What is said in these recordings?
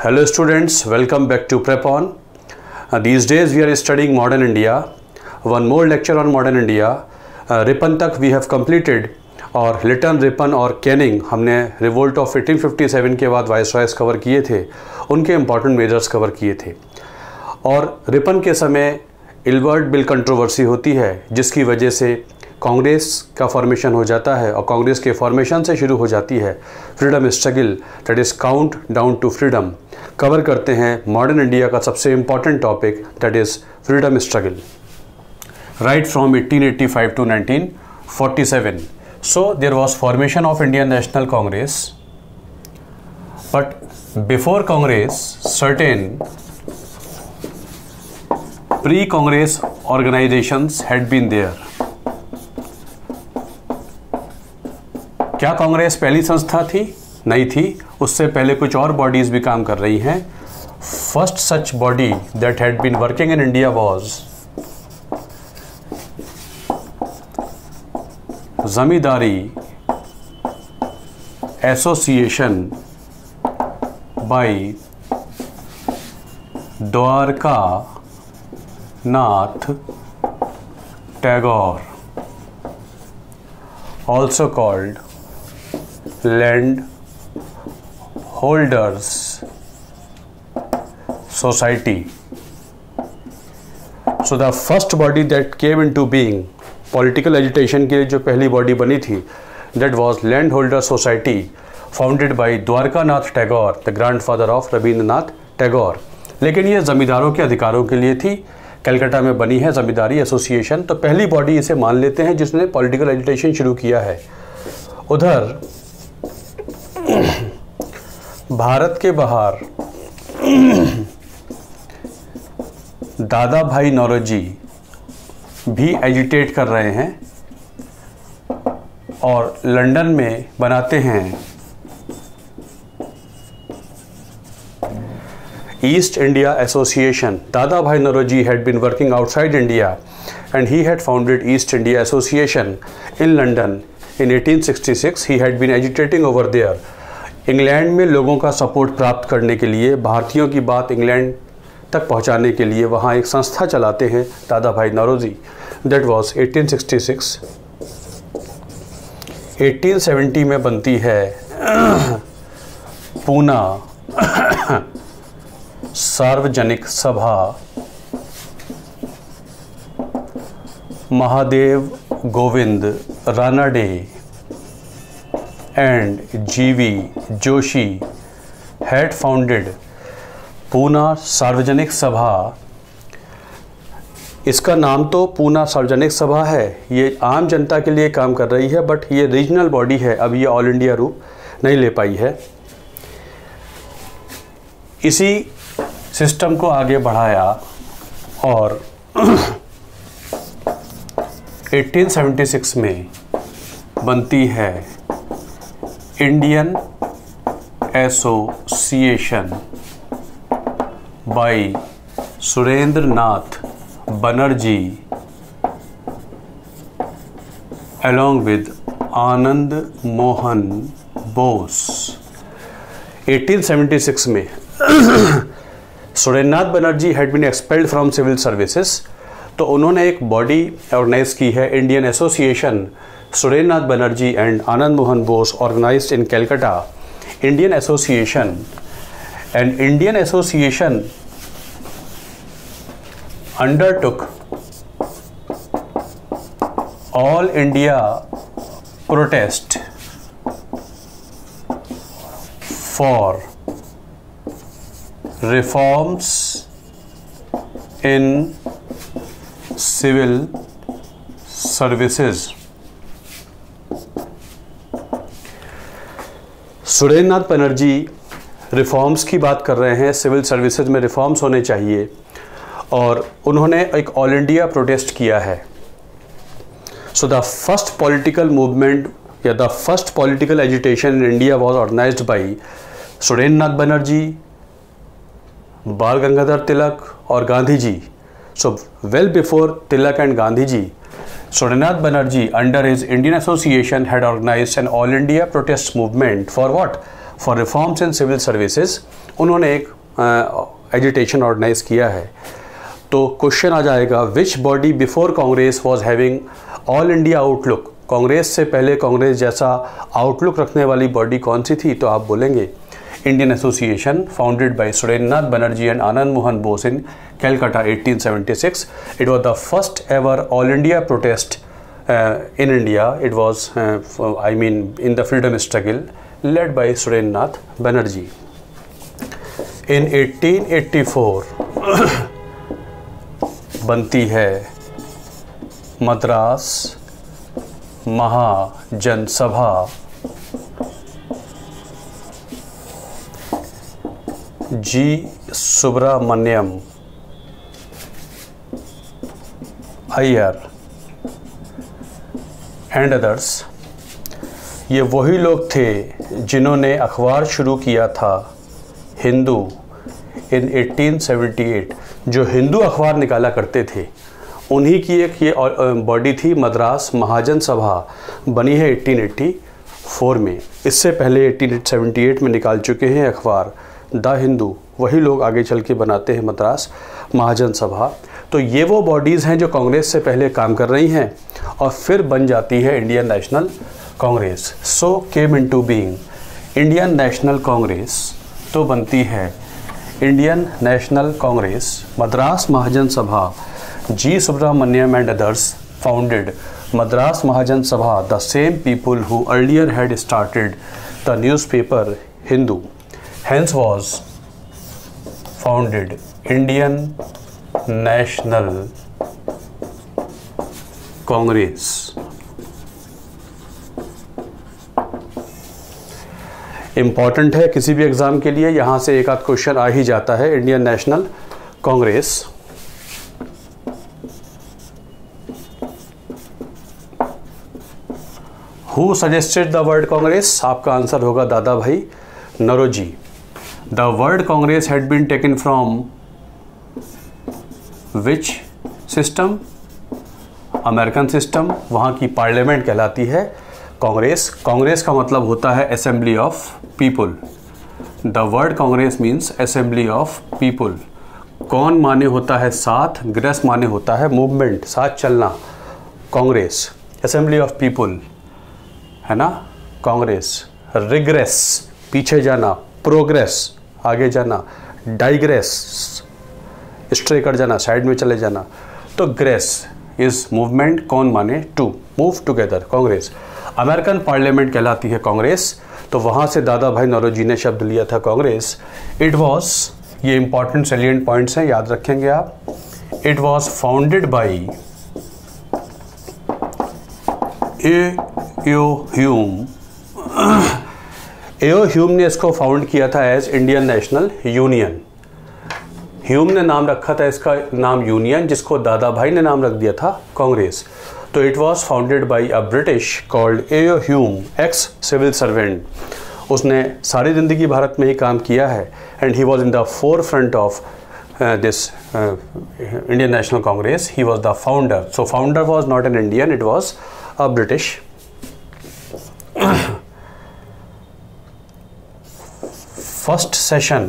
Hello students, welcome back to Prep On. These days we are studying modern India. One more lecture on modern India. Ripon तक we have completed और Liton, Ripon और Canning हमने revolt of 1857 के बाद वाइसरॉयस cover किए थे, उनके important measures cover किए थे। और रिपन के समय इल्बर्ट बिल कंट्रोवर्सी होती है जिसकी वजह से कांग्रेस का फॉर्मेशन हो जाता है और कांग्रेस के फॉर्मेशन से शुरू हो जाती है freedom struggle, that is count down to freedom. Cover करते हैं मॉडर्न इंडिया का सबसे important topic, that is freedom struggle right from 1885 to 1947. So there was formation of Indian National Congress, but before Congress certain pre-Congress organizations had been there. क्या कांग्रेस पहली संस्था थी? नहीं थी, उससे पहले कुछ और बॉडीज भी काम कर रही हैं। First such body that had been working in India was zamindari association by Dwarkanath Tagore, also called Land Holders Society. So the first body that came into being, political agitation के लिए जो पहली बॉडी बनी थी, that was Land Holder Society, founded by Dwarka Nath Tagore, the grandfather of Rabindranath Tagore. लेकिन ये ज़मींदारों के अधिकारों के लिए थी, कलकत्ता में बनी है ज़मींदारी एसोसिएशन, तो पहली बॉडी इसे मान लेते हैं जिसने पॉलिटिकल एजिटेशन शुरू किया है। उधर भारत के बाहर दादा भाई नौरोजी भी एजिटेट कर रहे हैं और लंदन में बनाते हैं East India Association. Dada Bhai Nauroji had been working outside India and he had founded East India Association in London in 1866. He had been agitating over there. England में लोगों का सपोर्ट प्राप्त करने के लिए, भारतीयों की बात इंग्लैंड तक पहुंचाने के लिए वहां एक संस्था चलाते हैं Dadabhai Naoroji. That was 1866। 1870 में बनती है पूना सार्वजनिक सभा, Mahadev Govind Ranade and G.V. Joshi had founded Poona सार्वजनिक सभा। इसका नाम तो पूना सार्वजनिक सभा है, ये आम जनता के लिए काम कर रही है, बट ये रीजनल बॉडी है, अब ये ऑल इंडिया रूप नहीं ले पाई है। इसी सिस्टम को आगे बढ़ाया और 1876 में बनती है Indian association by Surendranath Banerjee along with Anand Mohan Bose. 1876 में Surendranath Banerjee had been expelled from civil services, तो उन्होंने एक बॉडी ऑर्गेनाइज की है, Indian association. Surendranath Banerjee and Anand Mohan Bose organised in Calcutta Indian association, and Indian association undertook all India protest for reforms in civil services. Surendranath Banerjee reforms की बात कर रहे हैं, सिविल सर्विसेज में रिफॉर्म्स होने चाहिए, और उन्होंने एक ऑल इंडिया प्रोटेस्ट किया है। So the first political movement या the first political agitation in India was organised by Surendranath Banerjee, Bal Gangadhar Tilak और Gandhi ji. So well before Tilak and Gandhi ji, Surendranath Banerjee, under his Indian Association, had organized an all-India protest movement for what? For reforms in civil services, उन्होंने एक agitation organise किया है। तो question आ जाएगा, which body before Congress was having all India outlook, Congress से पहले कांग्रेस जैसा outlook रखने वाली बॉडी कौन सी थी? तो आप बोलेंगे Indian association, founded by Surendranath Banerjee and Anand Mohan Bose in Calcutta 1876. It was the first ever all India protest in India. It was in the freedom struggle led by Surendranath Banerjee. In 1884 बनती है मद्रास महाजनसभा, जी सुब्रमण्यम अय्यर एंड अदर्स। ये वही लोग थे जिन्होंने अखबार शुरू किया था हिंदू इन 1878, जो हिंदू अखबार निकाला करते थे। उन्हीं की एक ये बॉडी थी मद्रास महाजन सभा, बनी है 1884 में। इससे पहले 1878 में निकाल चुके हैं अखबार द हिंदू, वही लोग आगे चल के बनाते हैं मद्रास महाजन सभा। तो ये वो बॉडीज़ हैं जो कांग्रेस से पहले काम कर रही हैं और फिर बन जाती है Indian national Congress. So came into being Indian national Congress, तो बनती है Indian national Congress. Madras Mahajan Sabha, G Subramaniam and others founded Madras Mahajan Sabha, the same people who earlier had started the newspaper Hindu, hence was founded Indian National Congress. Important है किसी भी एग्जाम के लिए, यहां से एक आध क्वेश्चन आ ही जाता है। Indian national Congress, who suggested the word Congress? आपका आंसर होगा Dadabhai Naoroji. The word Congress had been taken from which system? American system, वहाँ की पार्लियामेंट कहलाती है कांग्रेस। कांग्रेस का मतलब होता है assembly of people. The word Congress means assembly of people. कौन माने होता है साथ, ग्रेस माने होता है मूवमेंट, साथ चलना। कांग्रेस असेंबली ऑफ पीपल है ना। कांग्रेस रिग्रेस पीछे जाना, प्रोग्रेस आगे जाना, डाइग्रेस स्ट्रे कर जाना, साइड में चले जाना। तो ग्रेस इज मूवमेंट, कौन माने to, move together. Congress American parliament कहलाती है कांग्रेस। तो वहाँ से दादा भाई नौरोजी ने शब्द लिया था कांग्रेस। इट वॉज, ये इंपॉर्टेंट सैलिएंट पॉइंट्स हैं, याद रखेंगे आप। It was founded by A O. Hume. A O. Hume ने इसको फाउंड किया था as Indian national union. Hume ने नाम रखा था इसका नाम यूनियन, जिसको दादा भाई ने नाम रख दिया था कांग्रेस। तो it was founded by a British called A O. Hume, ex civil servant. उसने सारी ज़िंदगी भारत में ही काम किया है and he was in the forefront of this Indian national Congress. He was the founder. So founder was not an Indian, it was a British. First session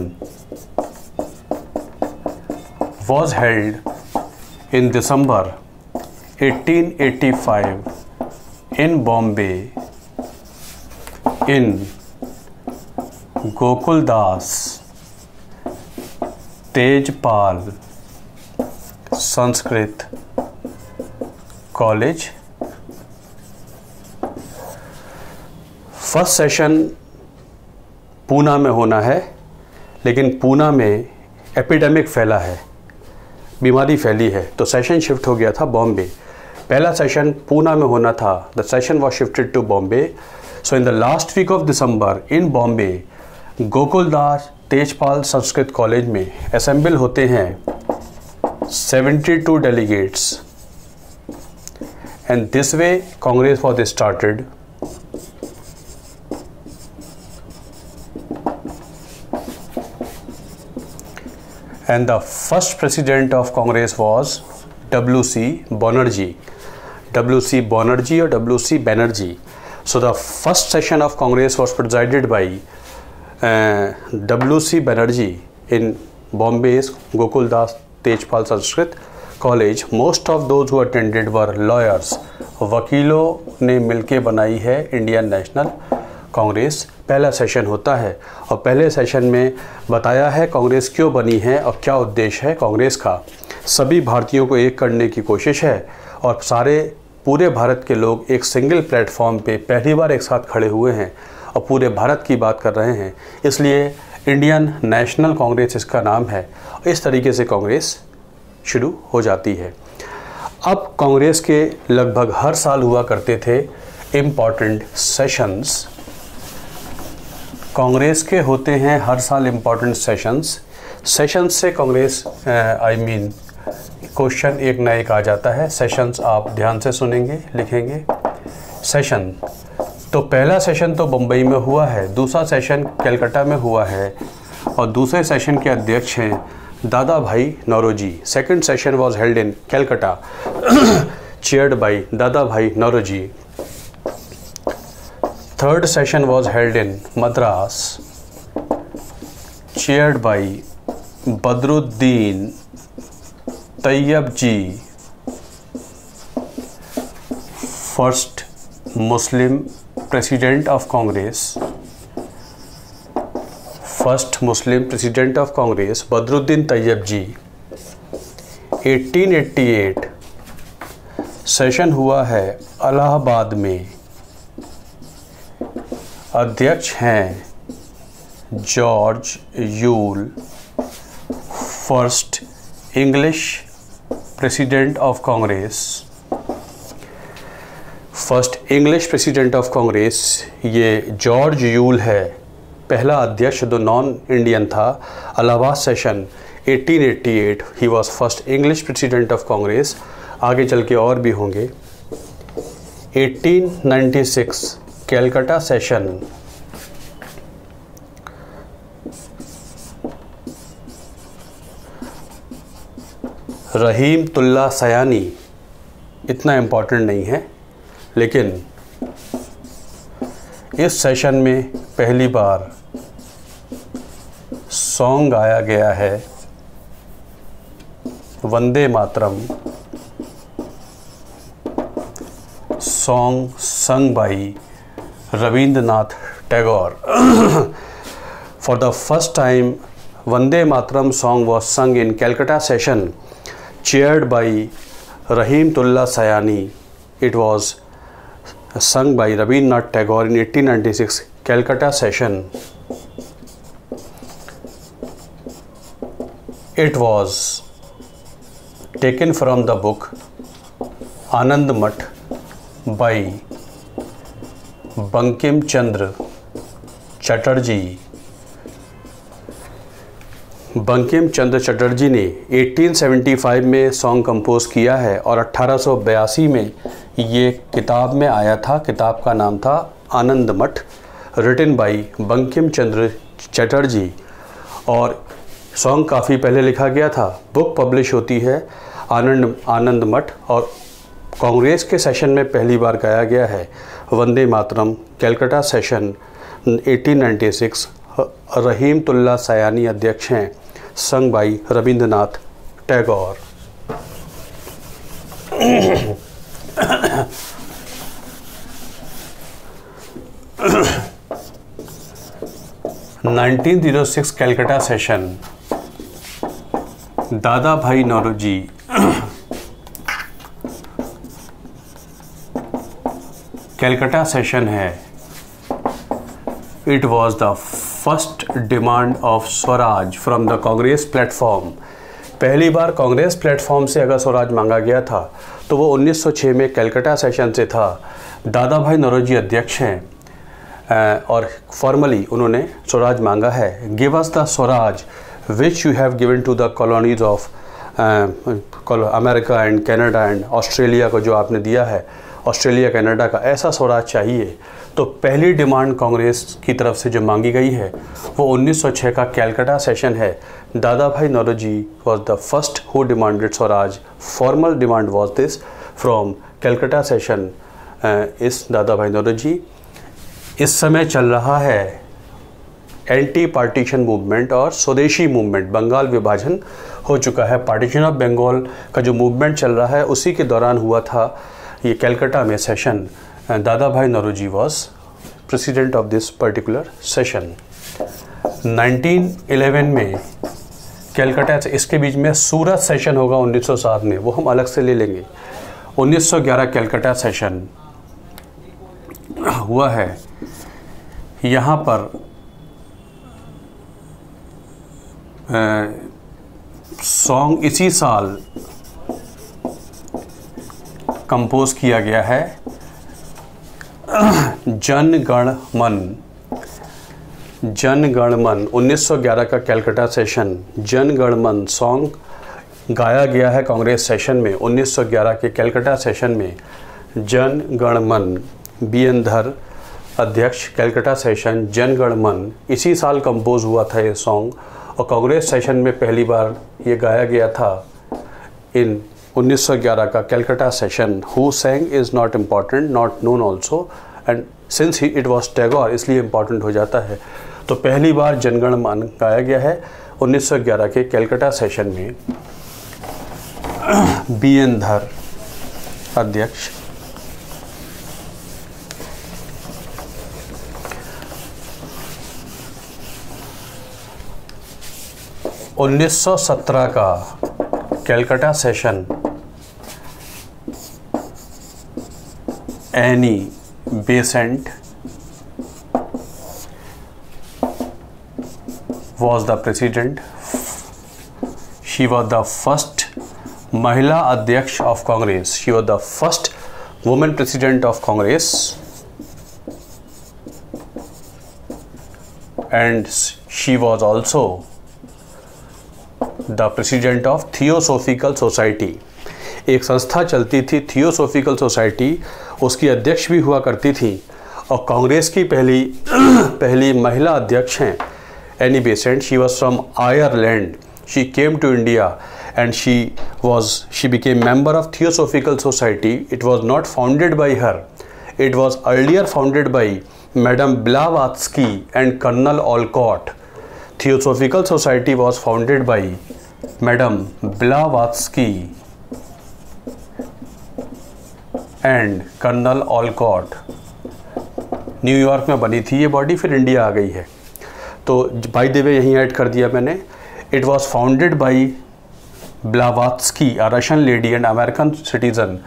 was held in December 1885 in Bombay in Gokuldas Tejpal Sanskrit College। First session Poona में होना है, लेकिन पूना में epidemic फैला है, बीमारी फैली है, तो सेशन शिफ्ट हो गया था बॉम्बे। पहला सेशन पूना में होना था, the session was shifted to Bombay. So in the last week of December in Bombay, Gokuldas Tejpal Sanskrit college में असेंबल होते हैं 72 delegates and this way Congress was started. And the first president of Congress was W.C. Banerjee. W.C. Banerjee or W.C. Banerjee. So the first session of Congress was presided by W.C. Banerjee in Bombay's Gokuldas Tejpal Sanskrit College. Most of those who attended were lawyers. वकीलों ने मिलके बनाई है Indian national Congress. पहला session होता है और पहले सेशन में बताया है कांग्रेस क्यों बनी है और क्या उद्देश्य है कांग्रेस का। सभी भारतीयों को एक करने की कोशिश है और पूरे भारत के लोग एक सिंगल प्लेटफॉर्म पे पहली बार एक साथ खड़े हुए हैं और पूरे भारत की बात कर रहे हैं, इसलिए इंडियन नेशनल कांग्रेस इसका नाम है। इस तरीके से कांग्रेस शुरू हो जाती है। अब कांग्रेस के लगभग हर साल हुआ करते थे इम्पॉर्टेंट सेशंस। कांग्रेस के होते हैं हर साल इम्पॉर्टेंट सेशंस से कांग्रेस क्वेश्चन एक ना एक आ जाता है। सेशंस आप ध्यान से सुनेंगे, लिखेंगे। सेशन तो पहला सेशन तो बम्बई में हुआ है, दूसरा सेशन कलकत्ता में हुआ है और दूसरे सेशन के अध्यक्ष हैं Dadabhai Naoroji. Second session was held in Calcutta chaired by Dadabhai Naoroji. Third session was held in Madras chaired by Badruddin Tyabji, first Muslim president of Congress. First Muslim president of Congress Badruddin Tyabji. 1888 session हुआ है इलाहाबाद में। अध्यक्ष हैं George Yule, first English president of Congress. First English president of Congress ये George you'll है, पहला अध्यक्ष जो नॉन इंडियन था। Allahabad session 1888 he was first English president of Congress. आगे चल के और भी होंगे। 1896 कलकत्ता सेशन। रहीमतुल्लाह सयानी इतना इम्पोर्टेंट नहीं है, लेकिन इस सेशन में पहली बार सॉन्ग गाया गया है Vande Mataram. Song sung by Rabindranath Tagore. For the first time Vande Mataram song was sung in Calcutta session chaired by Rahimtullah Sayani. It was sung by Rabindranath Tagore in 1896 Calcutta session. It was taken from the book Anand Math by Bankim Chandra Chatterjee. Bankim Chandra Chatterjee ने 1875 में song compose किया है और 1882 में ये किताब में आया था। किताब का नाम था आनंद मठ, रिटन बाय बंकिम चंद्र चटर्जी। और सॉन्ग काफ़ी पहले लिखा गया था। बुक पब्लिश होती है आनंद मठ और कांग्रेस के सेशन में पहली बार गाया गया है वंदे मातरम। कलकत्ता सेशन 1896। रहीमतुल्लाह सयानी अध्यक्ष हैं, संग by Rabindranath Tagore. 1906 Calcutta session. Dadabhai Naoroji. Calcutta session है। It was the first demand of Swaraj from the Congress platform. पहली बार कांग्रेस प्लेटफॉर्म से अगर स्वराज मांगा गया था तो वो 1906 में कलकत्ता सेशन से था। दादा भाई नौरोजी अध्यक्ष हैं और फॉर्मली उन्होंने स्वराज मांगा है। Give us the swaraj which you have given to the colonies of America and Canada and Australia को, जो आपने दिया है ऑस्ट्रेलिया कनाडा का, ऐसा स्वराज चाहिए। तो पहली डिमांड कांग्रेस की तरफ से जो मांगी गई है वो 1906 का कलकत्ता सेशन है। Dadabhai Naoroji was the first who demanded swaraj. Formal demand was this from Calcutta session इस दादा भाई नौरोजी। इस समय चल रहा है एंटी पार्टीशन मूवमेंट और स्वदेशी मूवमेंट, बंगाल विभाजन हो चुका है, पार्टीशन ऑफ बंगाल का जो मूवमेंट चल रहा है उसी के दौरान हुआ था ये कलकत्ता में session. Dadabhai Naoroji was president of this particular session. 1911 में कलकत्ता से, इसके बीच में सूरत सेशन होगा 1907 में, वो हम अलग से ले लेंगे। 1911 कलकत्ता सेशन हुआ है। यहाँ पर सॉन्ग इसी साल कंपोज किया गया है, जन गण मन। जन गण मन 1911 का कलकत्ता सेशन, जन गण मन सॉन्ग गाया गया है कांग्रेस सेशन में। 1911 के कलकत्ता सेशन में जन गण मन, BN धर अध्यक्ष, कलकत्ता सेशन, जन गण मन, इसी साल कंपोज हुआ था ये सॉन्ग और कांग्रेस सेशन में पहली बार ये गाया गया था इन 1911 का Calcutta session. Who sang is not important, not known also, and since it was Tagore इसलिए इम्पॉर्टेंट हो जाता है। तो पहली बार जनगण मन गाया गया है 1911 के कलकत्ता सेशन में। BN धर अध्यक्ष। 1917 का Calcutta session, Annie Besant was the president. She was the first महिला अध्यक्ष of Congress. She was the first woman president of Congress, and she was also the president of Theosophical Society. एक संस्था चलती थी थियोसोफिकल सोसाइटी, उसकी अध्यक्ष भी हुआ करती थी और कांग्रेस की पहली महिला अध्यक्ष हैं Annie Besant. She was from Ireland. She came to India and she became member of Theosophical Society. It was not founded by her. It was earlier founded by Madam Blavatsky and Colonel Olcott. Theosophical Society was founded by Madam Blavatsky and colonel Olcott. New York में बनी थी ये body, फिर India आ गई है। तो by the way यहीं add कर दिया मैंने। It was founded by Blavatsky, a Russian lady and American citizen,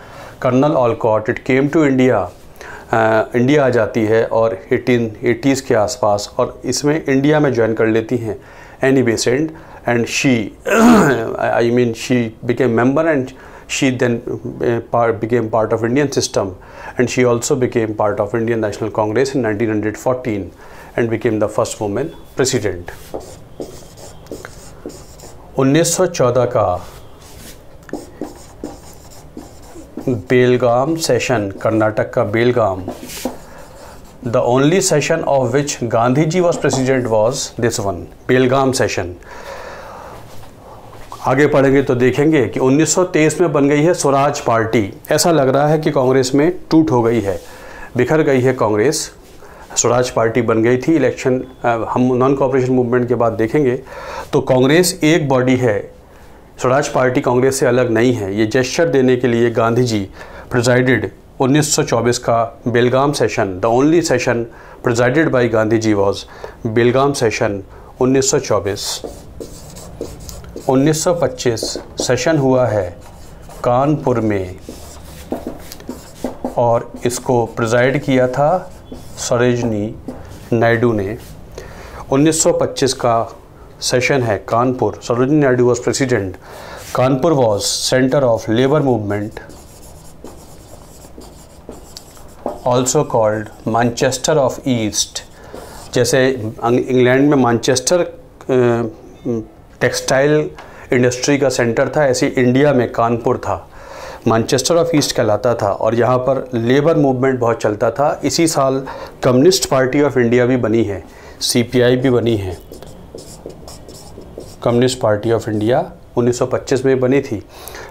colonel Olcott. It came to India, India आ जाती है और 1880s के आसपास, और इसमें इंडिया में ज्वाइन कर लेती हैं Annie Besant, and she she became member and she then became part of Indian system, and she also became part of Indian National Congress in 1914 and became the first woman president. 1914 का Belgaum session, Karnataka का बेलगाम, the only session of which Gandhi ji was president was this one, Belgaum session. आगे पढ़ेंगे तो देखेंगे कि 1923 में बन गई है स्वराज पार्टी। ऐसा लग रहा है कि कांग्रेस में टूट हो गई है, बिखर गई है कांग्रेस। स्वराज पार्टी बन गई थी। इलेक्शन हम नॉन कोऑपरेशन मूवमेंट के बाद देखेंगे। तो कांग्रेस एक बॉडी है, स्वराज पार्टी कांग्रेस से अलग नहीं है। ये जेस्चर देने के लिए गांधी जी प्रिजाइडेड 1924 का Belgaum session, the only session presided by Gandhi ji was Belgaum session 1924। 1925 session हुआ है कानपुर में और इसको प्रिजाइड किया था सरोजिनी नायडू ने। 1925 का सेशन है Kanpur, Sarojini Naidu was president. Kanpur was centre of labour movement, also called Manchester of east. जैसे इंग्लैंड में मैनचेस्टर टेक्सटाइल इंडस्ट्री का सेंटर था, ऐसे इंडिया में कानपुर था, मैनचेस्टर ऑफ ईस्ट कहलाता था, और यहाँ पर लेबर मूवमेंट बहुत चलता था। इसी साल कम्युनिस्ट पार्टी ऑफ इंडिया भी बनी है, CPI भी बनी है। कम्युनिस्ट पार्टी ऑफ इंडिया 1925 में बनी थी।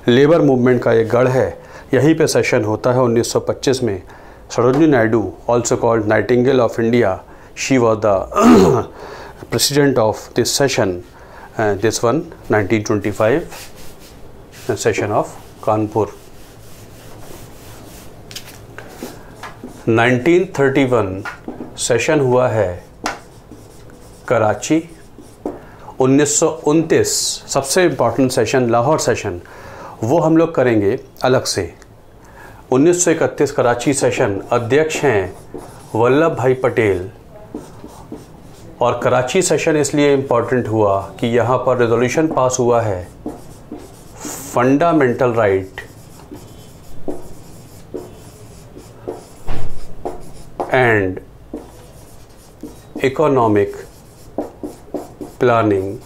लेबर मूवमेंट का एक गढ़ है, यहीं पे सेशन होता है 1925 में। Sarojini Naidu, also called Nightingale of India, she was the president of this session, this one 1925 session of Kanpur. 1931 session हुआ है कराची. 1929 सबसे इम्पॉर्टेंट सेशन लाहौर सेशन, वो हम लोग करेंगे अलग से. 1931 कराची सेशन, अध्यक्ष हैं वल्लभ भाई पटेल. और कराची सेशन इसलिए इम्पॉर्टेंट हुआ कि यहाँ पर रेजोल्यूशन पास हुआ है fundamental right and economic planning.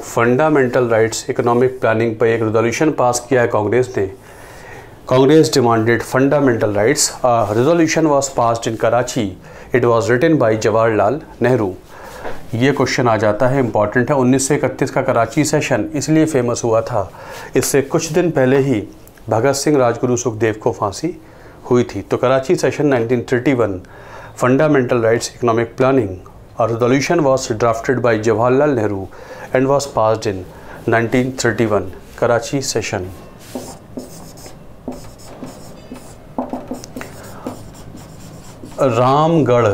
Fundamental rights economic planning पर एक रेजोल्यूशन पास किया है कांग्रेस ने. Congress demanded fundamental rights. Resolution was passed in Karachi. It was written by Jawaharlal Nehru. ये क्वेश्चन आ जाता है, इंपॉर्टेंट है. 1931 का कराची सेशन इसलिए फेमस हुआ था, इससे कुछ दिन पहले ही भगत सिंह, राजगुरु, सुखदेव को फांसी हुई थी. तो Karachi session 1931 fundamental rights economic planning. A resolution was drafted by Jawaharlal Nehru and was passed in 1931 Karachi session. Ramgarh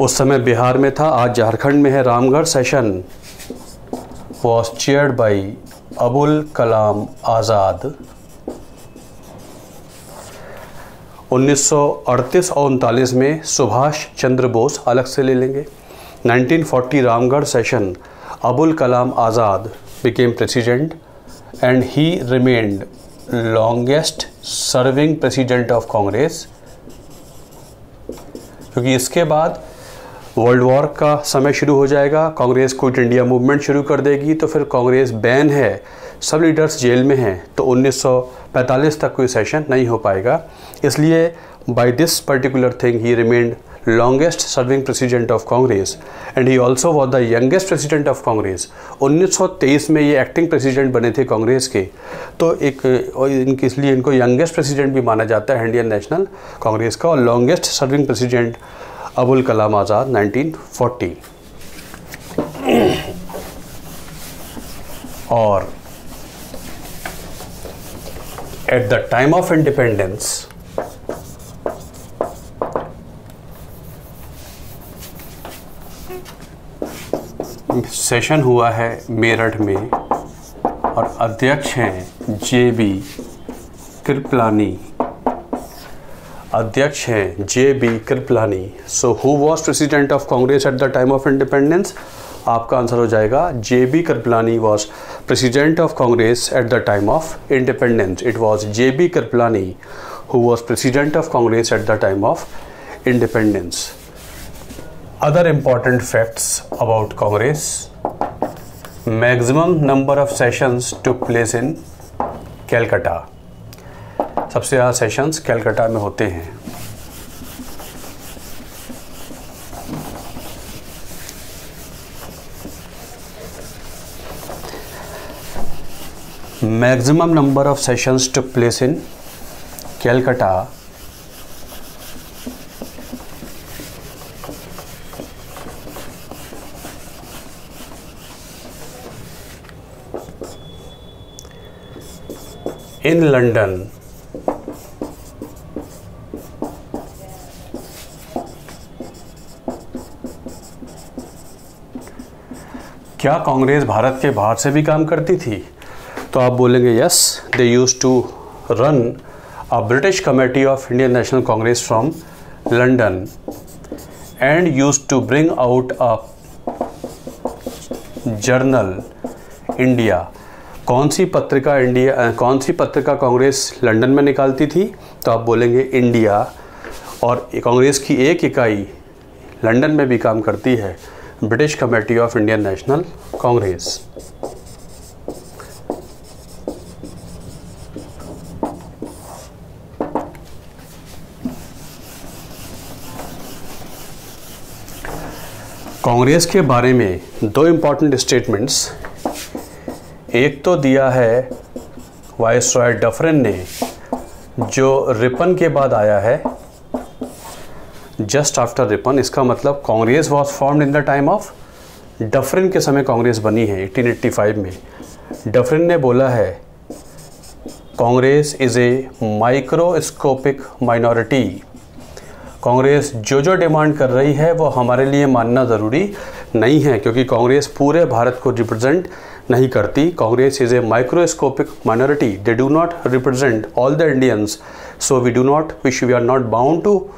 उस समय बिहार में था, आज झारखंड में है. Ramgarh session was chaired by Abul Kalam Azad. 1938 और 39 में सुभाष चंद्र बोस, अलग से ले लेंगे. 1940 Ramgarh session, Abul Kalam Azad became president and he remained longest serving president of Congress. क्योंकि इसके बाद वर्ल्ड वॉर का समय शुरू हो जाएगा, कांग्रेस क्विट इंडिया मूवमेंट शुरू कर देगी, तो फिर कांग्रेस बैन है, सब लीडर्स जेल में हैं, तो 1945 तक कोई सेशन नहीं हो पाएगा. इसलिए by this particular thing he remained longest serving president of Congress and he also was the youngest president of Congress. 1923 में ये एक्टिंग प्रेसिडेंट बने थे कांग्रेस के, तो इसलिए इनको यंगेस्ट प्रेसिडेंट भी माना जाता है इंडियन नेशनल कांग्रेस का. और longest serving president Abul Kalam आज़ाद 1940. और at the time of independence session हुआ है मेरठ में और अध्यक्ष हैं जे.बी. कृपलानी. अध्यक्ष हैं JB. Kripalani. So who was president of Congress at the time of independence? आपका आंसर हो जाएगा JB. Kripalani was president of Congress at the time of independence. It was J.B. Kripalani who was president of Congress at the time of independence. Other important facts about Congress: maximum number of sessions took place in Calcutta. सबसे ज़्यादा sessions Calcutta में होते हैं. Maximum number of sessions took place in Calcutta. In London. क्या कांग्रेस भारत के बाहर से भी काम करती थी? तो आप बोलेंगे yes, they used to run a British committee of Indian national Congress from London and used to bring out a journal India. कौन सी पत्रिका कांग्रेस लंदन में निकालती थी? तो आप बोलेंगे इंडिया. और कांग्रेस की एक इकाई लंदन में भी काम करती है, British committee of Indian national Congress. Congress के बारे में दो इम्पॉर्टेंट स्टेटमेंट्स. एक तो दिया है वायसरॉय डफरिन ने, जो रिपन के बाद आया है. जस्ट आफ्टर रिपन, इसका मतलब Congress was formed in the time of Dufferin के समय कांग्रेस बनी है 1885 में। डफरिन ने बोला है Congress is a microscopic minority. Congress जो जो डिमांड कर रही है वो हमारे लिए मानना ज़रूरी नहीं है, क्योंकि कांग्रेस पूरे भारत को रिप्रेजेंट नहीं करती। Congress is a microscopic minority, they do not represent all the Indians, so we are not bound to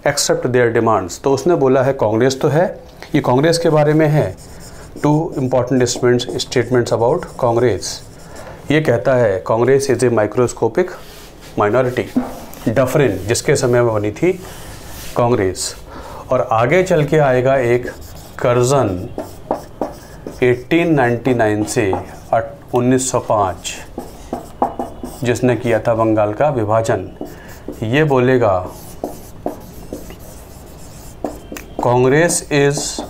accept their demands. तो उसने बोला है कांग्रेस तो है, ये कांग्रेस के बारे में है। 2 इम्पॉर्टेंट स्टेटमेंट्स अबाउट कांग्रेस। ये कहता है Congress is a microscopic minority, Dufferin जिसके समय में बनी थी कांग्रेस। और आगे चल के आएगा एक कर्जन 1899 से 1905 जिसने किया था बंगाल का विभाजन। ये बोलेगा Congress is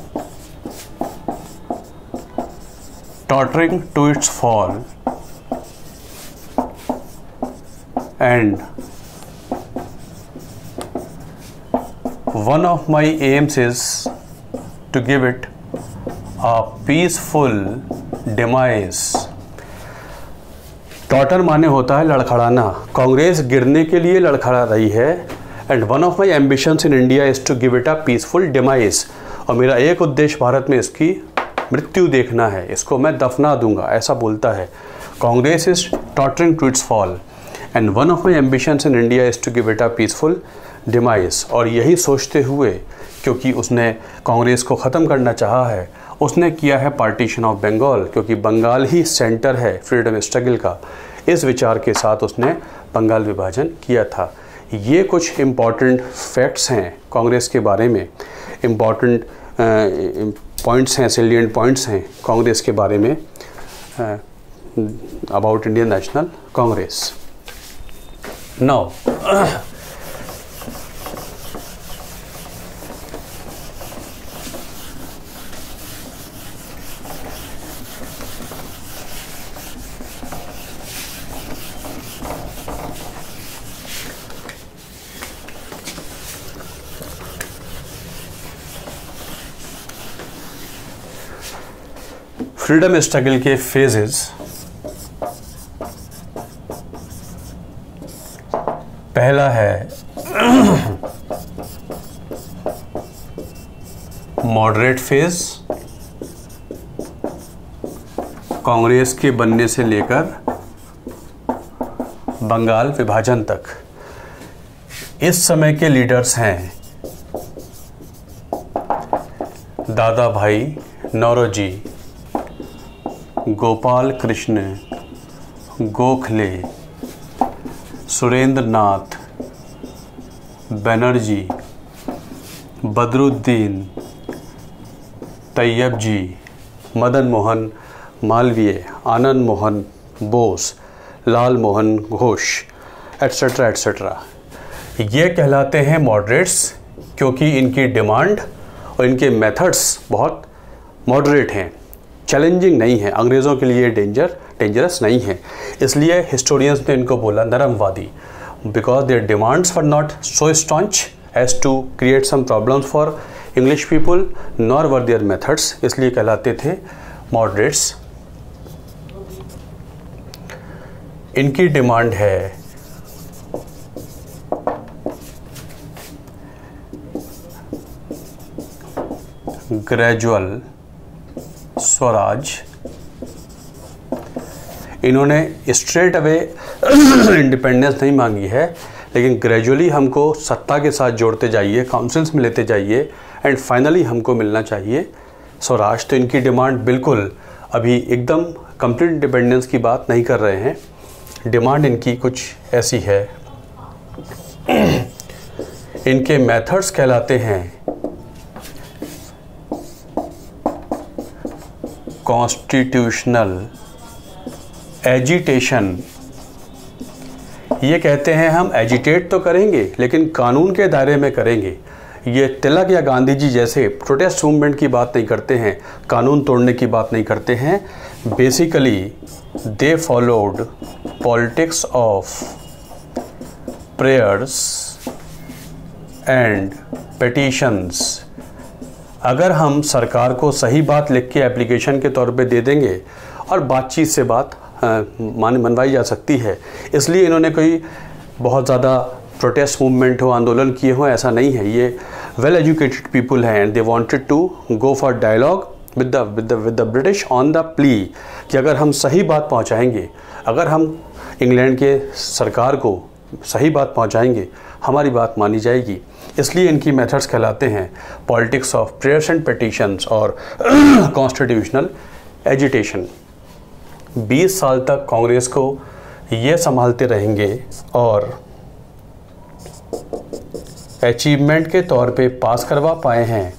tottering to its fall and one of my aims is to give it a peaceful demise। टॉटर माने होता है लड़खड़ाना, कांग्रेस गिरने के लिए लड़खड़ा रही है। And one of my ambitions in India is to give it a peaceful demise, और मेरा एक उद्देश्य भारत में इसकी मृत्यु देखना है, इसको मैं दफना दूंगा, ऐसा बोलता है। Congress is tottering to its fall and one of my ambitions in India is to give it a peaceful demise. और यही सोचते हुए, क्योंकि उसने कांग्रेस को ख़त्म करना चाहा है, उसने किया है पार्टीशन ऑफ बंगाल, क्योंकि बंगाल ही सेंटर है फ्रीडम स्ट्रगल का। इस विचार के साथ उसने बंगाल विभाजन किया था। ये कुछ इम्पॉर्टेंट फैक्ट्स हैं कांग्रेस के बारे में, इम्पॉर्टेंट पॉइंट्स हैं, सेलिएंट पॉइंट्स हैं कांग्रेस के बारे में about Indian national Congress. Now freedom struggle के फेजेस। पहला है मॉडरेट फेज, कांग्रेस के बनने से लेकर बंगाल विभाजन तक। इस समय के लीडर्स हैं दादा भाई नौरोजी, गोपाल कृष्ण गोखले, सुरेंद्र नाथ बनर्जी, बदरुद्दीन तैयब जी, मदन मोहन मालवीय, आनंद मोहन बोस, लाल मोहन घोष, एट्सेट्रा एट्सेट्रा। ये कहलाते हैं मॉडरेट्स, क्योंकि इनकी डिमांड और इनके मेथड्स बहुत मॉडरेट हैं, चैलेंजिंग नहीं है, अंग्रेज़ों के लिए डेंजरस नहीं है। इसलिए हिस्टोरियंस ने इनको बोला नरमवादी, because their demands were not so staunch as to create some problems for English people, nor were their methods, इसलिए कहलाते थे मॉडरेट्स। इनकी डिमांड है ग्रेजुअल स्वराज। इन्होंने स्ट्रेट अवे इंडिपेंडेंस नहीं मांगी है, लेकिन ग्रेजुअली हमको सत्ता के साथ जोड़ते जाइए, काउंसिल्स में लेते जाइए एंड फाइनली हमको मिलना चाहिए स्वराज। तो इनकी डिमांड बिल्कुल अभी एकदम कंप्लीट इंडिपेंडेंस की बात नहीं कर रहे हैं। डिमांड इनकी कुछ ऐसी है। इनके मेथड्स कहलाते हैं कॉन्स्टिट्यूशनल एजिटेशन। ये कहते हैं हम एजिटेट तो करेंगे लेकिन कानून के दायरे में करेंगे। ये तिलक या गांधी जी जैसे प्रोटेस्ट मूवमेंट की बात नहीं करते हैं, कानून तोड़ने की बात नहीं करते हैं। Basically they followed politics of prayers and petitions. अगर हम सरकार को सही बात लिख के एप्लीकेशन के तौर पे दे देंगे और बातचीत से बात मनवाई जा सकती है। इसलिए इन्होंने कोई बहुत ज़्यादा प्रोटेस्ट मूवमेंट हो, आंदोलन किए हो, ऐसा नहीं है। ये वेल एजुकेटेड पीपल हैं and they wanted to go for dialogue with the British on the plea कि अगर हम सही बात पहुंचाएंगे, अगर हम इंग्लैंड के सरकार को सही बात पहुंचाएंगे, हमारी बात मानी जाएगी। इसलिए इनकी मेथड्स कहलाते हैं politics of prayers and petitions और कॉन्स्टिट्यूशनल एजिटेशन। 20 साल तक कांग्रेस को ये संभालते रहेंगे और अचीवमेंट के तौर पे पास करवा पाए हैं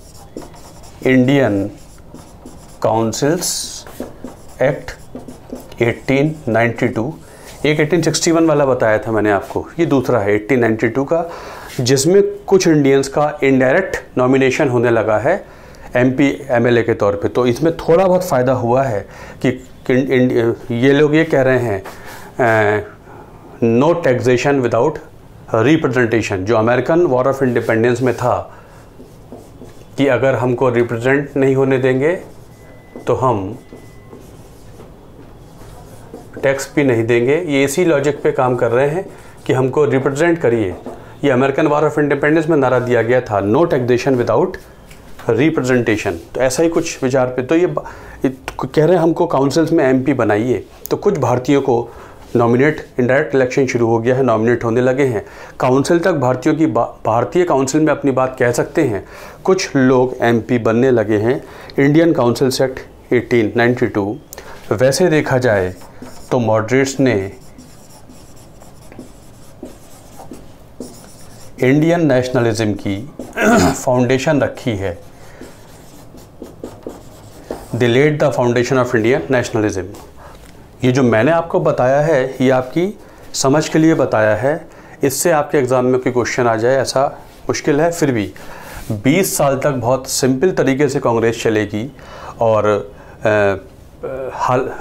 इंडियन काउंसिल्स एक्ट 1892। एक 1861 वाला बताया था मैंने आपको, ये दूसरा है 1892 का, जिसमें कुछ इंडियंस का इनडायरेक्ट नॉमिनेशन होने लगा है MP MLA के तौर पे। तो इसमें थोड़ा बहुत फ़ायदा हुआ है कि ये लोग ये कह रहे हैं नो टैक्सेशन विदाउट रिप्रेजेंटेशन। जो अमेरिकन वॉर ऑफ इंडिपेंडेंस में था कि अगर हमको रिप्रेजेंट नहीं होने देंगे तो हम टैक्स भी नहीं देंगे, ये इसी लॉजिक पे काम कर रहे हैं कि हमको रिप्रेजेंट करिए। ये अमेरिकन वॉर ऑफ इंडिपेंडेंस में नारा दिया गया था, नो टैक्सेशन विदाउट रिप्रेजेंटेशन। तो ऐसा ही कुछ विचार पे तो ये कह रहे हैं हमको काउंसिल्स में MP बनाइए। तो कुछ भारतीयों को नॉमिनेट, इनडायरेक्ट इलेक्शन शुरू हो गया है, नॉमिनेट होने लगे हैं। काउंसिल तक भारतीयों की भारतीय काउंसिल में अपनी बात कह सकते हैं। कुछ लोग MP बनने लगे हैं। Indian councils act 1892। वैसे देखा जाए तो मॉडरेट्स ने इंडियन नेशनलिज्म की फाउंडेशन रखी है। They laid the foundation of Indian nationalism. ये जो मैंने आपको बताया है ये आपकी समझ के लिए बताया है, इससे आपके एग्ज़ाम में कोई क्वेश्चन आ जाए ऐसा मुश्किल है। फिर भी 20 साल तक बहुत सिंपल तरीके से कांग्रेस चलेगी और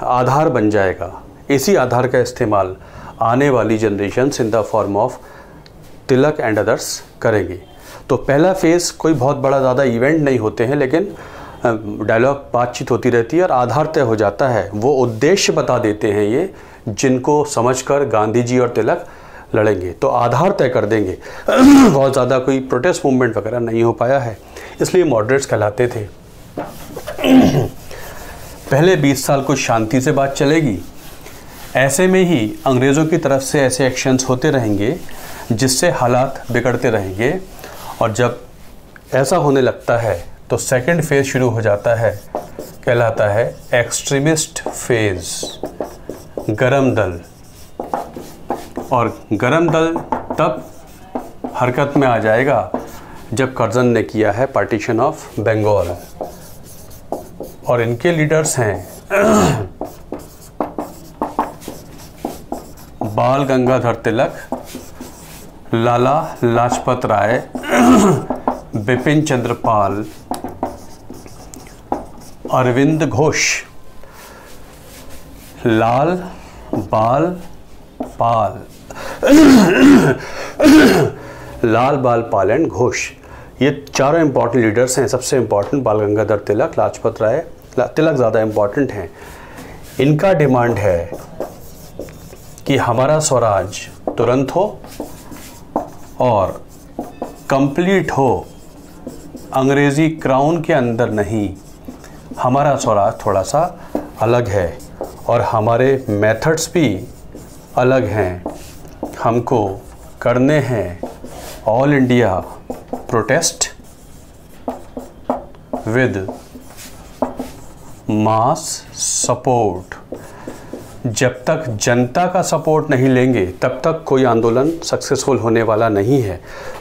आधार बन जाएगा। इसी आधार का इस्तेमाल आने वाली generations in the form of Tilak and others करेंगे। तो पहला फेज़ कोई बहुत बड़ा ज़्यादा इवेंट नहीं होते हैं, लेकिन डायलॉग बातचीत होती रहती है और आधार तय हो जाता है। वो उद्देश्य बता देते हैं ये, जिनको समझकर गांधी जी और तिलक लड़ेंगे। तो आधार तय कर देंगे। बहुत ज़्यादा कोई प्रोटेस्ट मूवमेंट वगैरह नहीं हो पाया है, इसलिए मॉडरेट्स कहलाते थे। पहले 20 साल कुछ शांति से बात चलेगी। ऐसे में ही अंग्रेज़ों की तरफ से ऐसे एक्शंस होते रहेंगे जिससे हालात बिगड़ते रहेंगे। और जब ऐसा होने लगता है तो सेकंड फेज़ शुरू हो जाता है, कहलाता है एक्सट्रीमिस्ट फेज़, गरम दल। और गरम दल तब हरकत में आ जाएगा जब कर्जन ने किया है पार्टीशन ऑफ बंगाल। और इनके लीडर्स हैं बाल गंगाधर तिलक, लाला लाजपत राय, बिपिन चंद्र पाल, अरविंद घोष। लाल बाल पाल लाल बाल पाल एंड घोष, ये चारों इंपॉर्टेंट लीडर्स हैं। सबसे इंपॉर्टेंट बाल गंगाधर तिलक, लाजपत राय, तिलक ज़्यादा इंपॉर्टेंट हैं। इनका डिमांड है कि हमारा स्वराज तुरंत हो और कंप्लीट हो, अंग्रेज़ी क्राउन के अंदर नहीं। हमारा स्वराज थोड़ा सा अलग है और हमारे मेथड्स भी अलग हैं। हमको करने हैं all India protest with mass support. जब तक जनता का सपोर्ट नहीं लेंगे तब तक कोई आंदोलन सक्सेसफुल होने वाला नहीं है।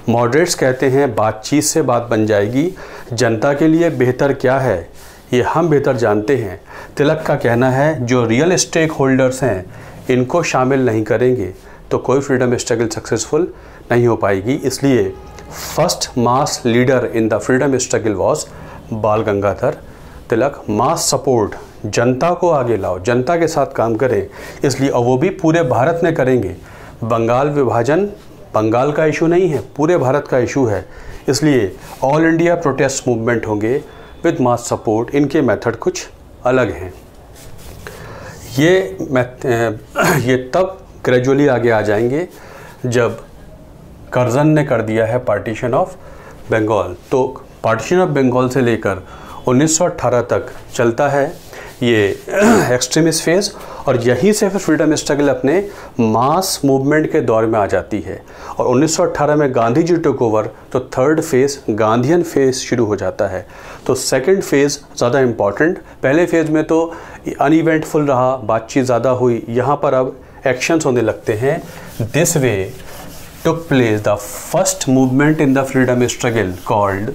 मॉडरेट्स कहते हैं बातचीत से बात बन जाएगी। जनता के लिए बेहतर क्या है ये हम बेहतर जानते हैं। तिलक का कहना है जो रियल स्टेक होल्डर्स हैं इनको शामिल नहीं करेंगे तो कोई फ्रीडम स्ट्रगल सक्सेसफुल नहीं हो पाएगी। इसलिए first mass leader in the freedom struggle was बाल गंगाधर तिलक। मास सपोर्ट, जनता को आगे लाओ, जनता के साथ काम करें। इसलिए और वो भी पूरे भारत में करेंगे। बंगाल विभाजन बंगाल का इशू नहीं है, पूरे भारत का इशू है। इसलिए ऑल इंडिया प्रोटेस्ट मूवमेंट होंगे विद मास सपोर्ट। इनके मेथड कुछ अलग हैं। ये तब ग्रेजुअली आगे आ जाएंगे जब कर्जन ने कर दिया है पार्टीशन ऑफ बंगाल। तो पार्टीशन ऑफ बंगाल से लेकर 1918 तक चलता है ये एक्सट्रीमिस्ट फेज, और यहीं से फिर फ्रीडम स्ट्रगल अपने मास मूवमेंट के दौर में आ जाती है। और 1918 में गांधी जी टेक ओवर, तो थर्ड फेज गांधीयन फेज शुरू हो जाता है। तो सेकंड फेज ज़्यादा इम्पॉर्टेंट, पहले फेज में तो अनइवेंटफुल रहा, बातचीत ज़्यादा हुई, यहाँ पर अब एक्शंस होने लगते हैं। This way took place the first movement in the freedom struggle called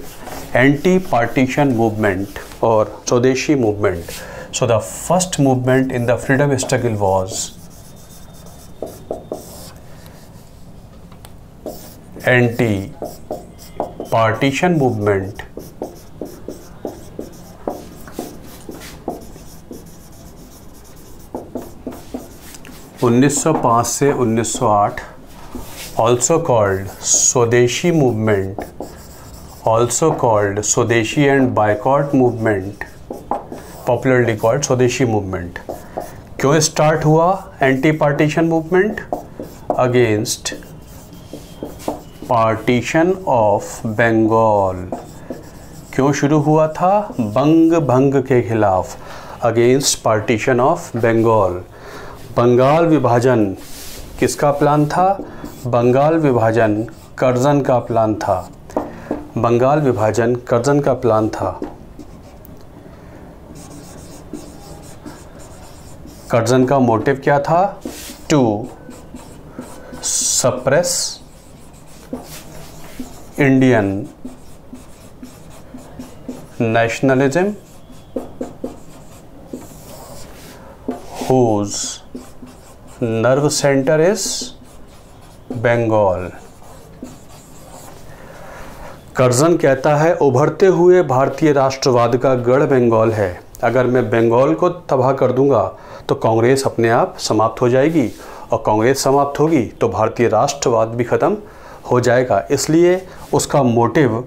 anti-partition movement or Swadeshi movement. So the first movement in the freedom struggle was anti-partition movement. (1905 से 1908) also called Swadeshi movement, also called Swadeshi and boycott movement, popularly called Swadeshi movement. क्यों start हुआ anti partition movement? Against partition of Bengal. क्यों शुरू हुआ था? बंग भंग के खिलाफ, against partition of Bengal. Bengal विभाजन किसका प्लान था? बंगाल विभाजन कर्जन का प्लान था। बंगाल विभाजन कर्जन का प्लान था। कर्जन का मोटिव क्या था? To suppress Indian nationalism whose nerve center is Bengal. Curzon कहता है उभरते हुए भारतीय राष्ट्रवाद का गढ़ बंगाल है। अगर मैं बंगाल को तबाह कर दूंगा तो कांग्रेस अपने आप समाप्त हो जाएगी, और कांग्रेस समाप्त होगी तो भारतीय राष्ट्रवाद भी ख़त्म हो जाएगा। इसलिए उसका मोटिव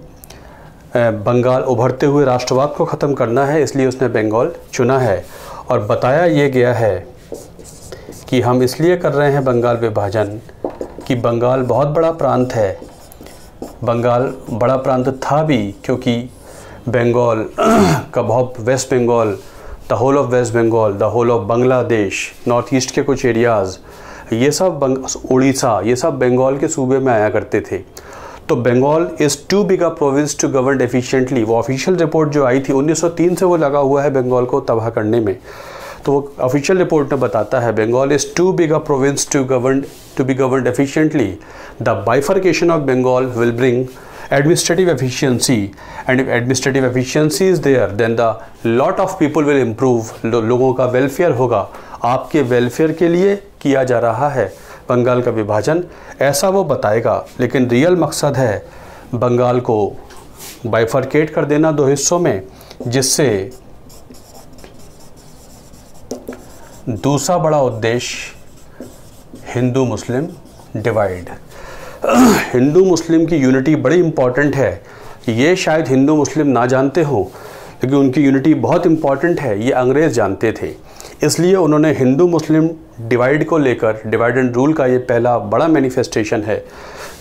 बंगाल उभरते हुए राष्ट्रवाद को ख़त्म करना है, इसलिए उसने बंगाल चुना है। और बताया ये गया है कि हम इसलिए कर रहे हैं बंगाल विभाजन कि बंगाल बहुत बड़ा प्रांत है। बंगाल बड़ा प्रांत था भी क्योंकि बंगाल का बहुत, west Bengal, the whole of west Bengal, the whole of Bangladesh, north east के कुछ एरियाज़, ये सब उड़ीसा, ये सब बंगाल के सूबे में आया करते थे। तो Bengal is too big a province to govern efficiently. वो ऑफिशियल रिपोर्ट जो आई थी 1903 से वो लगा हुआ है बंगाल को तबाह करने में। तो वो ऑफिशियल रिपोर्ट में बताता है Bengal is too big a province to be governed efficiently. The bifurcation of Bengal will bring administrative efficiency, and if administrative efficiency is there then the lot of people will improve. लोगों का welfare होगा। आपके welfare के लिए किया जा रहा है बंगाल का विभाजन, ऐसा वो बताएगा। लेकिन रियल मकसद है बंगाल को बाइफर्केट कर देना दो हिस्सों में, जिससे दूसरा बड़ा उद्देश्य हिंदू मुस्लिम डिवाइड। हिंदू मुस्लिम की यूनिटी बड़ी इंपॉर्टेंट है। ये शायद हिंदू मुस्लिम ना जानते हो, लेकिन उनकी यूनिटी बहुत इंपॉर्टेंट है, ये अंग्रेज़ जानते थे। इसलिए उन्होंने हिंदू मुस्लिम डिवाइड को लेकर, डिवाइड एंड रूल का ये पहला बड़ा मैनिफेस्टेशन है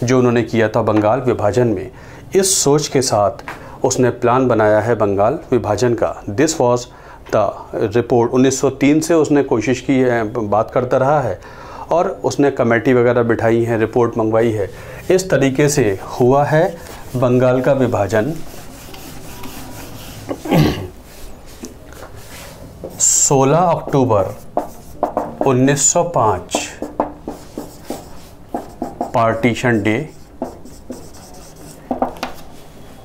जो उन्होंने किया था बंगाल विभाजन में। इस सोच के साथ उसने प्लान बनाया है बंगाल विभाजन का। This was the report. 1903 से उसने कोशिश की है, बात करता रहा है, और उसने कमेटी वगैरह बिठाई है, रिपोर्ट मंगवाई है। इस तरीके से हुआ है बंगाल का विभाजन। 16 अक्टूबर 1905 पार्टीशन डे,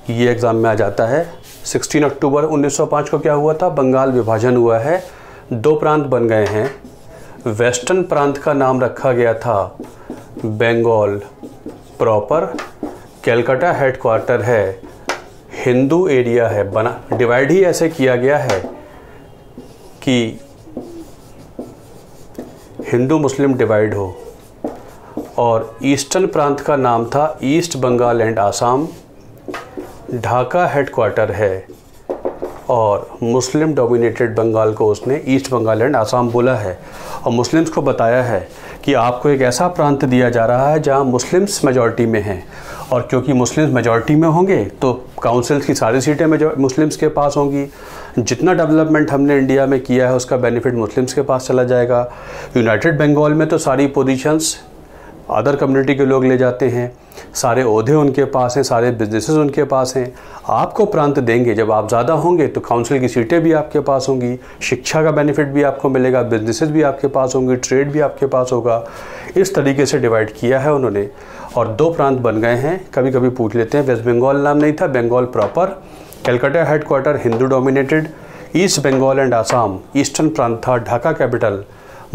ये एग्ज़ाम में आ जाता है। 16 अक्टूबर 1905 को क्या हुआ था? बंगाल विभाजन हुआ है, दो प्रांत बन गए हैं। वेस्टर्न प्रांत का नाम रखा गया था बंगाल प्रॉपर, कलकत्ता हेडक्वार्टर है, हिंदू एरिया है, बना डिवाइड ही ऐसे किया गया है कि हिंदू मुस्लिम डिवाइड हो। और ईस्टर्न प्रांत का नाम था east Bengal and Assam. Dhaka headquarter है और मुस्लिम डोमिनेटेड बंगाल को उसने ईस्ट बंगाल एंड आसाम बोला है और मुस्लिम्स को बताया है कि आपको एक ऐसा प्रांत दिया जा रहा है जहां मुस्लिम्स मेजॉरिटी में हैं, और क्योंकि मुस्लिम्स मेजॉरिटी में होंगे तो काउंसिल्स की सारी सीटें मुस्लिम्स के पास होंगी। जितना डेवलपमेंट हमने इंडिया में किया है उसका बेनिफिट मुस्लिम्स के पास चला जाएगा। यूनाइटेड बंगाल में तो सारी पोजीशंस अदर कम्युनिटी के लोग ले जाते हैं, सारे ओहदे उनके पास हैं, सारे बिजनेसेस उनके पास हैं। आपको प्रांत देंगे, जब आप ज़्यादा होंगे तो काउंसिल की सीटें भी आपके पास होंगी, शिक्षा का बेनिफिट भी आपको मिलेगा, बिजनेसेस भी आपके पास होंगे, ट्रेड भी आपके पास होगा। इस तरीके से डिवाइड किया है उन्होंने और 2 प्रांत बन गए हैं। कभी कभी पूछ लेते हैं वेस्ट बंगाल नाम नहीं था, Bengal proper. Calcutta headquarter Hindu dominated, east Bengal and Assam eastern प्रांत था, Dhaka capital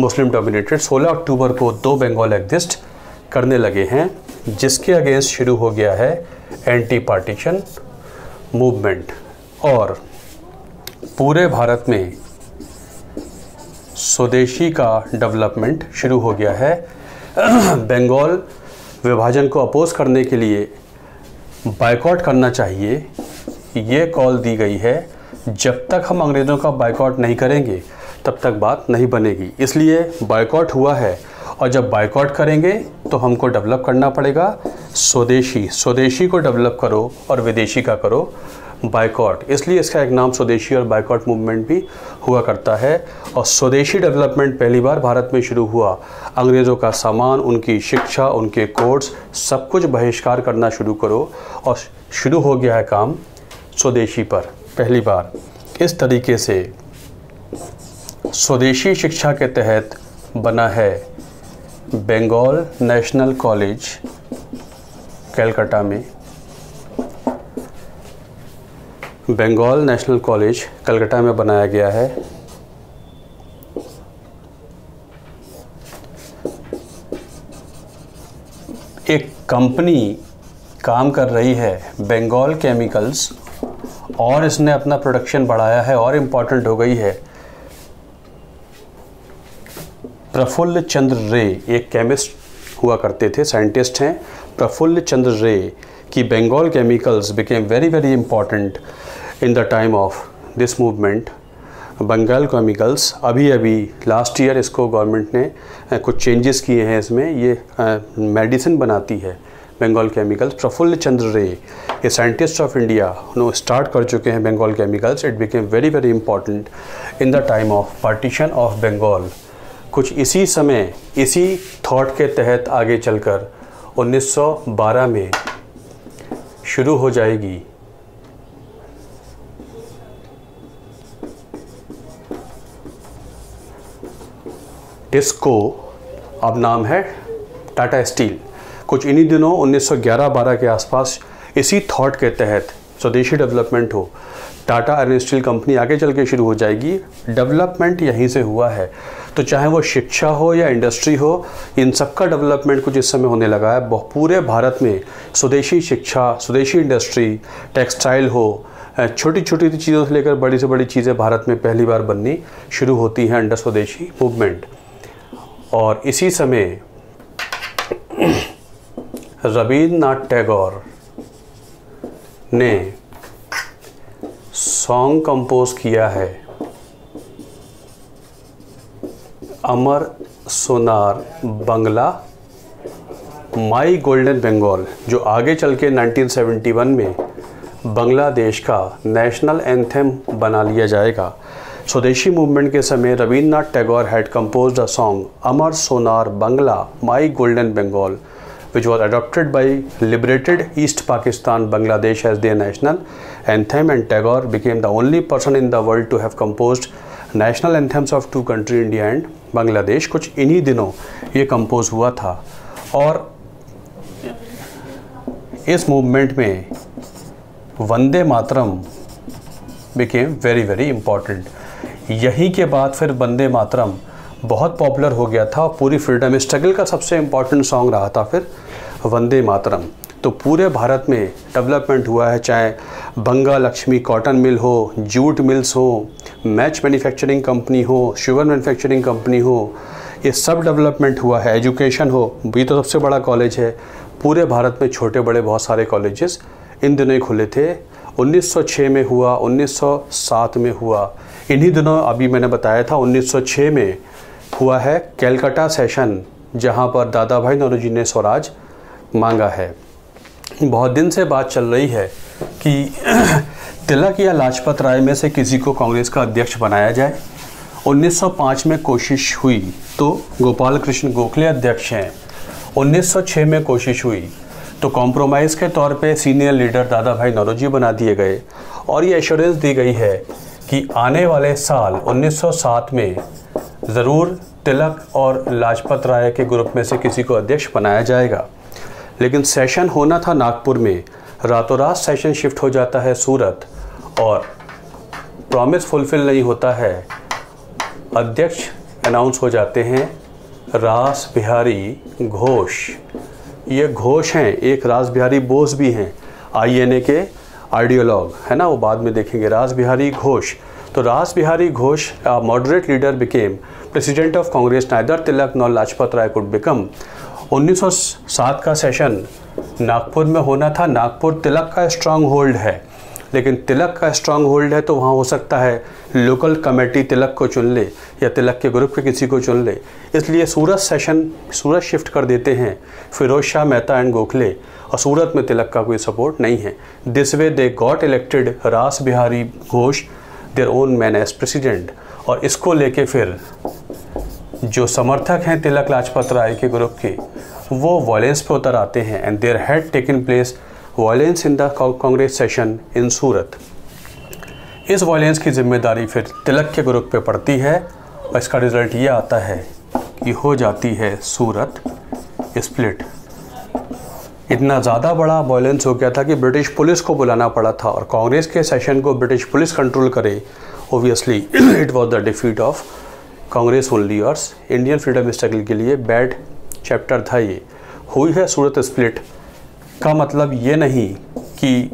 Muslim dominated. 16 October को 2 बंगाल एग्जिस्ट करने लगे हैं, जिसके अगेंस्ट शुरू हो गया है एंटी पार्टीशन मूवमेंट और पूरे भारत में स्वदेशी का डेवलपमेंट शुरू हो गया है। बंगाल विभाजन को अपोज करने के लिए बायकॉट करना चाहिए, ये कॉल दी गई है। जब तक हम अंग्रेज़ों का बायकॉट नहीं करेंगे तब तक बात नहीं बनेगी, इसलिए बायकॉट हुआ है। और जब बायकॉट करेंगे तो हमको डेवलप करना पड़ेगा स्वदेशी को डेवलप करो और विदेशी का करो बायकॉट। इसलिए इसका एक नाम स्वदेशी और बायकॉट मूवमेंट भी हुआ करता है। और स्वदेशी डेवलपमेंट पहली बार भारत में शुरू हुआ। अंग्रेज़ों का सामान, उनकी शिक्षा, उनके कोर्स, सब कुछ बहिष्कार करना शुरू करो और शुरू हो गया है काम स्वदेशी पर पहली बार। इस तरीके से स्वदेशी शिक्षा के तहत बना है बंगाल नेशनल कॉलेज कलकत्ता में। बंगाल नेशनल कॉलेज कलकत्ता में बनाया गया है। एक कंपनी काम कर रही है बंगाल केमिकल्स और इसने अपना प्रोडक्शन बढ़ाया है और इम्पॉर्टेंट हो गई है। प्रफुल्ल चंद्र रे एक केमिस्ट हुआ करते थे, साइंटिस्ट हैं प्रफुल्ल चंद्र रे, की Bengal chemicals became very very important in the time of this movement. Bengal chemicals अभी लास्ट ईयर इसको गवर्नमेंट ने कुछ चेंजेस किए हैं इसमें, ये मेडिसिन बनाती है बंगाल केमिकल्स। प्रफुल्ल चंद्र रे ये साइंटिस्ट ऑफ इंडिया उन्होंने स्टार्ट कर चुके हैं Bengal chemicals. It became very very important in the time of partition of Bengal. कुछ इसी समय इसी थॉट के तहत आगे चलकर 1912 में शुरू हो जाएगी टिस्को, अब नाम है टाटा स्टील। कुछ इन्हीं दिनों 1911-12 के आसपास इसी थॉट के तहत स्वदेशी डेवलपमेंट हो, टाटा आयरन स्टील कंपनी आगे चल के शुरू हो जाएगी। डेवलपमेंट यहीं से हुआ है। तो चाहे वो शिक्षा हो या इंडस्ट्री हो, इन सब का डेवलपमेंट कुछ इस समय होने लगा है। पूरे भारत में स्वदेशी शिक्षा, स्वदेशी इंडस्ट्री, टेक्सटाइल हो, छोटी छोटी चीज़ों से लेकर बड़ी से बड़ी चीज़ें भारत में पहली बार बननी शुरू होती हैं अंडर स्वदेशी मूवमेंट। और इसी समय रवींद्रनाथ टैगोर ने सॉन्ग कंपोज किया है अमर सोनार बंगला माई गोल्डन बंगाल, जो आगे चल के 1971 में बांग्लादेश का नेशनल एंथम बना लिया जाएगा। स्वदेशी मूवमेंट के समय Rabindranath Tagore had composed a song Amar Sonar Bangla my golden Bengal which was adopted by liberated East Pakistan Bangladesh as their national anthem, and Tagore became the only person in the world to have composed national anthems of two countries, India and Bangladesh। कुछ इन्हीं दिनों ये compose हुआ था और इस movement में Vande Mataram became very very important। यहीं के बाद फिर वंदे मातरम बहुत पॉपुलर हो गया था और पूरी फ्रीडम स्ट्रगल का सबसे इम्पॉर्टेंट सॉन्ग रहा था फिर वंदे मातरम। तो पूरे भारत में डेवलपमेंट हुआ है, चाहे बंगा लक्ष्मी कॉटन मिल हो, जूट मिल्स हो, मैच मैन्युफैक्चरिंग कंपनी हो, शुगर मैन्युफैक्चरिंग कंपनी हो, ये सब डेवलपमेंट हुआ है। एजुकेशन हो, ये तो सबसे बड़ा कॉलेज है पूरे भारत में, छोटे बड़े बहुत सारे कॉलेजेस इन दिनों ही खुले थे। 1906 में हुआ, 1907 में हुआ, इन्हीं दिनों अभी मैंने बताया था 1906 में हुआ है कैलकाटा सेशन, जहाँ पर दादा भाई नौरोजी ने स्वराज मांगा है। बहुत दिन से बात चल रही है कि तिलक या लाजपत राय में से किसी को कांग्रेस का अध्यक्ष बनाया जाए। 1905 में कोशिश हुई तो गोपाल कृष्ण गोखले अध्यक्ष हैं। 1906 में कोशिश हुई तो कॉम्प्रोमाइज़ के तौर पे सीनियर लीडर दादा भाई नौरोजी बना दिए गए और ये एश्योरेंस दी गई है कि आने वाले साल 1907 में ज़रूर तिलक और लाजपत राय के ग्रुप में से किसी को अध्यक्ष बनाया जाएगा। लेकिन सेशन होना था नागपुर में, रातों रात सेशन शिफ्ट हो जाता है सूरत और प्रॉमिस फुलफिल नहीं होता है। अध्यक्ष अनाउंस हो जाते हैं रास बिहारी घोष। ये घोष हैं, एक रास बिहारी बोस भी हैं, INA के आइडियोलॉग है ना, वो बाद में देखेंगे। रास बिहारी घोष, तो Ras Bihari Ghosh moderate leader became president of Congress, neither Tilak nor Lajpat Rai could become. 1907 का सेशन नागपुर में होना था। नागपुर तिलक का स्ट्रांग होल्ड है, लेकिन तिलक का स्ट्रांग होल्ड है तो वहाँ हो सकता है लोकल कमेटी तिलक को चुन ले या तिलक के ग्रुप के किसी को चुन ले, इसलिए सूरत सेशन सूरत शिफ्ट कर देते हैं फिरोज शाह मेहता एंड गोखले, और सूरत में तिलक का कोई सपोर्ट नहीं है। This way they got elected Rash Bihari Ghosh their own man as president. और इसको लेके फिर जो समर्थक हैं तिलक लाजपत राय के ग्रुप के, वो वॉयलेंस पे उतर आते हैं and there had taken place violence in the Congress session in Surat. इस वायलेंस की जिम्मेदारी फिर तिलक के ग्रुप पे पड़ती है और इसका रिजल्ट ये आता है कि हो जाती है सूरत स्प्लिट। इतना ज़्यादा बड़ा वायलेंस हो गया था कि ब्रिटिश पुलिस को बुलाना पड़ा था और कांग्रेस के सेशन को ब्रिटिश पुलिस कंट्रोल करे। Obviously it was the defeat of Congress only और इंडियन फ्रीडम स्ट्रगल के लिए बैड चैप्टर था ये। हुई है सूरत स्प्लिट का मतलब ये नहीं कि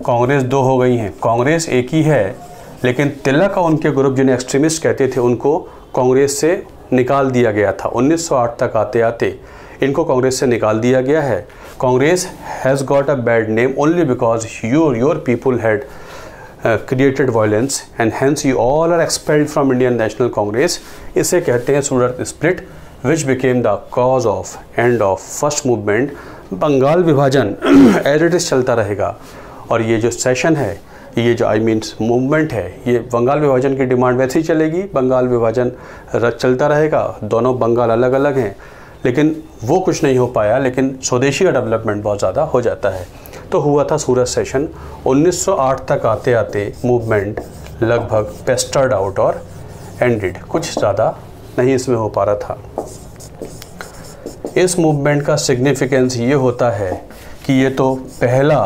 कांग्रेस दो हो गई हैं, कांग्रेस एक ही है, लेकिन तिलक और उनके ग्रुप जिन्हें एक्सट्रीमिस्ट कहते थे उनको कांग्रेस से निकाल दिया गया था। 1908 तक आते आते इनको कांग्रेस से निकाल दिया गया है। Congress has got a bad name only because your people had created violence and hence you all are expelled from Indian national Congress. इसे कहते हैं Surat split which became the cause of end of first movement। Bengal विभाजन as it is चलता रहेगा और ये जो session है, ये जो मूवमेंट है, ये बंगाल विभाजन की डिमांड वैसे ही चलेगी। बंगाल विभाजन चलता रहेगा, दोनों बंगाल अलग अलग हैं, लेकिन वो कुछ नहीं हो पाया, लेकिन स्वदेशी का डेवलपमेंट बहुत ज़्यादा हो जाता है। तो हुआ था सूरत सेशन। 1908 तक आते आते मूवमेंट लगभग पेस्टर्ड आउट और एंडेड, कुछ ज़्यादा नहीं इसमें हो पा रहा था। इस मूवमेंट का सिग्निफिकेंस ये होता है कि ये तो पहला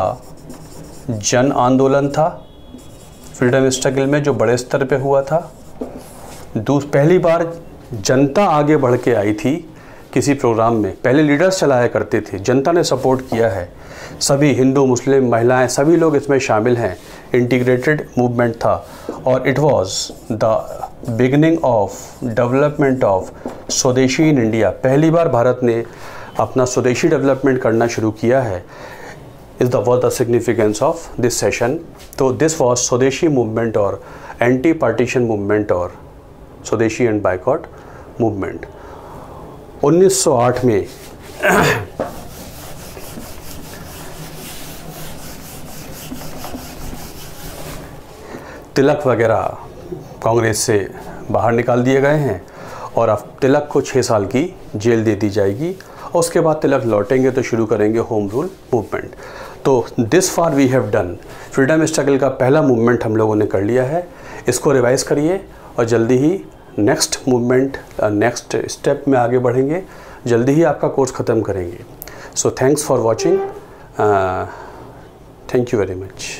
जन आंदोलन था फ्रीडम स्ट्रगल में जो बड़े स्तर पे हुआ था। पहली बार जनता आगे बढ़ के आई थी किसी प्रोग्राम में। पहले लीडर्स चलाया करते थे, जनता ने सपोर्ट किया है। सभी हिंदू मुस्लिम महिलाएं सभी लोग इसमें शामिल हैं। इंटीग्रेटेड मूवमेंट था और it was the beginning of development of स्वदेशी इन इंडिया। पहली बार भारत ने अपना स्वदेशी डेवलपमेंट करना शुरू किया है। Is the was the significance of this session. तो दिस वॉज स्वदेशी मूवमेंट और एंटी पार्टीशन मूवमेंट और स्वदेशी एंड बायकॉट मूवमेंट। 1908 में तिलक वगैरह कांग्रेस से बाहर निकाल दिए गए हैं और अब तिलक को 6 साल की जेल दे दी जाएगी और उसके बाद तिलक लौटेंगे तो शुरू करेंगे होम रूल मूवमेंट। तो this far we have done. Freedom struggle का पहला मूवमेंट हम लोगों ने कर लिया है। इसको रिवाइज़ करिए और जल्दी ही नेक्स्ट मूवमेंट नेक्स्ट स्टेप में आगे बढ़ेंगे। जल्दी ही आपका कोर्स ख़त्म करेंगे। So thanks for watching. Thank you very much.